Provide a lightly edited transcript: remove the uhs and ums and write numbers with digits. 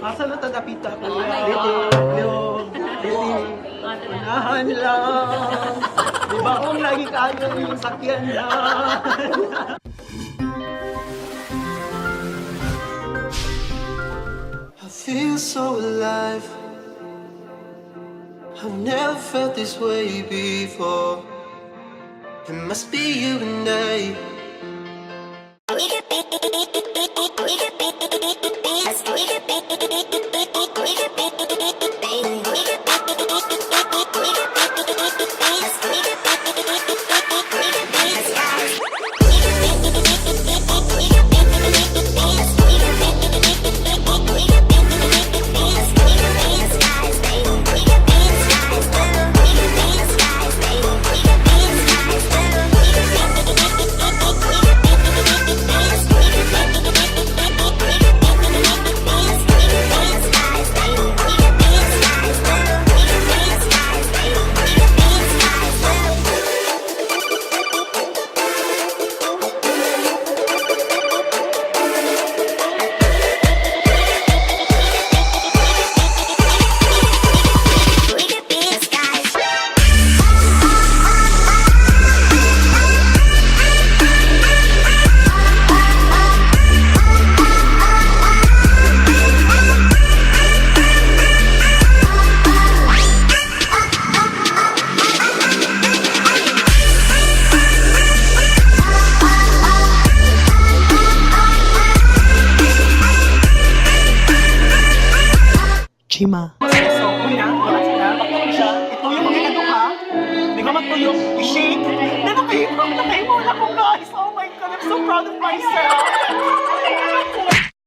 Asa na tadapita ko? Dili. Unahan lang. Di ba kung lagi kayo yung sakyan na? I feel so alive. I've never felt this way before. It must be you and I. Chima. So, kuya, magtuyo siya. Ituyo mo ginagawa ha? Hindi ka magtuyo. I-shake. Nakahimo na ko, guys. Oh my God, I'm so proud of myself.